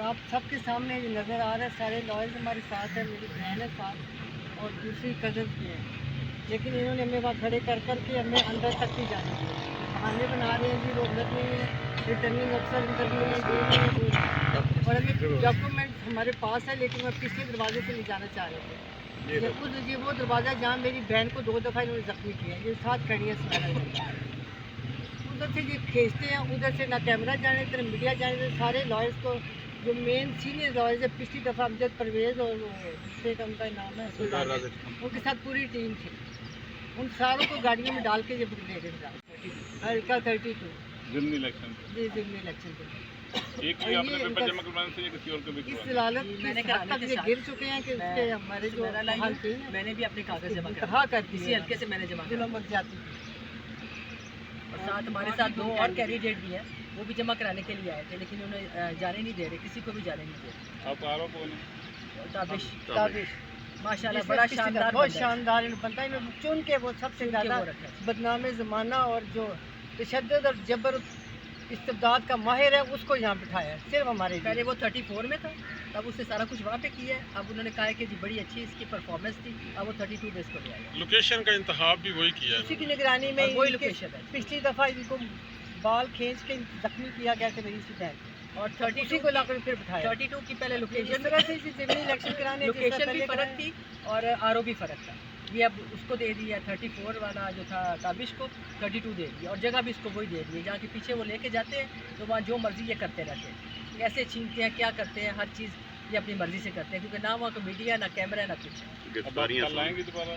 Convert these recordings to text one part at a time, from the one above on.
आप सबके सामने ये नज़र आ रहा है, सारे लॉयर्स हमारे साथ हैं, मेरी बहन है साथ और दूसरी कज़न भी है, लेकिन इन्होंने हमें वहाँ खड़े कर के हमें अंदर तक नहीं जाने दिया। बहाने बना रहे हैं जी, रोक नहीं है, रिटर्निंग अफसर अंदर नहीं है, ये नहीं है, वो नहीं है। और हमें डॉक्यूमेंट हमारे पास है, लेकिन वह पिछले दरवाजे से ले जाना चाह रहे थे। ये वो दरवाज़ा जहाँ मेरी बहन को 2 दफ़ा इन्होंने ज़ख्मी किया, ये साथ खड़ी है स्मेल, उधर से ये खींचते हैं, उधर से ना कैमरा जाने देते, ना मीडिया जाने देते। सारे लॉयर्स को जो मेन सीनियर लॉयर्स है, पिछली दफ़ा अमजद परवेज़ और वो दूसरे का उनका नाम है, उनके साथ पूरी टीम थी, उन सारों को गाड़ियों में डाल के ये ले गए हल्का 32 ज़िमनी इलेक्शन जी ज़िमनी इलेक्शन पे। एक भी आपने पेपर जमा करवाने से या किसी और को भी इस दलालत की हद तक ये गिर चुके हैं कि उसके हमारे जो मैंने भी अपने कागज जमा कहा कर इसी हल्के से मैंने जमा दिलों मर जाती थी। और साथ हमारे साथ 2 और कैंडिडेट भी हैं, वो भी जमा कराने के लिए आए थे, लेकिन उन्हें जाने नहीं दे रहे, किसी को भी जाने नहीं दे रहे। आपका आरोप कौन है? ताबिश माशाल्लाह बड़ा शानदार, बहुत शानदार बनता है, चुन के वो सबसे ज़्यादा बदनाम ज़माना और जो तशद्दुद और जबर इस्तेबदाद का माहिर है उसको यहाँ बिठाया है, सिर्फ हमारे। पहले वो 34 में था, तब उसने सारा कुछ वहाँ पे किया है। अब उन्होंने कहा है कि जी बड़ी अच्छी इसकी परफॉर्मेंस थी, अब वो 32 डेज को ले आया। लोकेशन का इंतखाब भी वही किया है, उसी की निगरानी में वही लोकेशन है। पिछली दफ़ा इनको बाल खींच के जख्मी किया गया था मेरी स्टूडेंट, और 32 को लाकर फिर बिठाया। 32 की पहले इस लोकेशन तरह से ज़िमनी इलेक्शन कराने लोकेशन भी फ़र्क थी और आरओ भी फ़र्क था। ये अब उसको दे दिया 34 वाला जो था ताबिश को 32 दे दिया, और जगह भी इसको वही दे दी है जहाँ के पीछे वो लेके जाते हैं, तो वहाँ जो मर्ज़ी ये करते रहते हैं, कैसे छीनते हैं, क्या करते हैं, हर चीज़ ये अपनी मर्ज़ी से करते हैं, क्योंकि ना वहाँ को मीडिया ना कैमरा ना कुछ। कल आएंगे दोबारा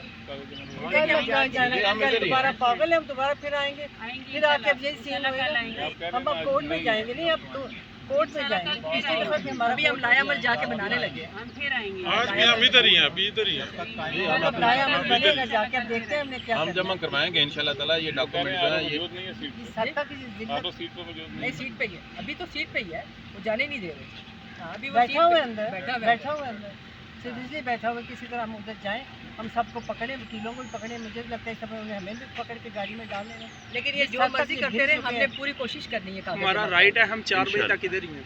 दोबारा पागल है, हम दोबारा फिर आएंगे, फिर आके अब यही सीन होगा। हम अब कोर्ट में जाएंगे नहीं, अब तो कोर्ट में जाएंगे। अभी हम नया अमल जाके बनाने लगे, हम फिर आएंगे। आज भी हम इधर ही हैं, अभी इधर ही हैं। नया अमल बनेगा, जाके देखते हैं हमने क्या हम जमा करवाएंगे इंशाल्लाह ताला। ये डॉक्यूमेंट जो है ये मौजूद नहीं है सीट इस हद तक तो सीट पर मौजूद नहीं, नहीं सीट पे ही है, अभी तो सीट पे ही है, वो जाने नहीं दे रहे। हाँ, अभी वो बैठा हुआ है सीट पे अंदर, बैठा हुआ है अंदर, सीरियसली बैठा हुआ, किसी तरह हम उधर जाएं, हम सबको पकड़े, वकीलों को भी पकड़े, मुझे लगता है सब उन्हें हमें भी पकड़ के गाड़ी में डाल देना। लेकिन ये जो मर्जी करते रहे, हमने पूरी कोशिश करनी है। हमारा राइट है, हम 4 बजे तक इधर ही हैं।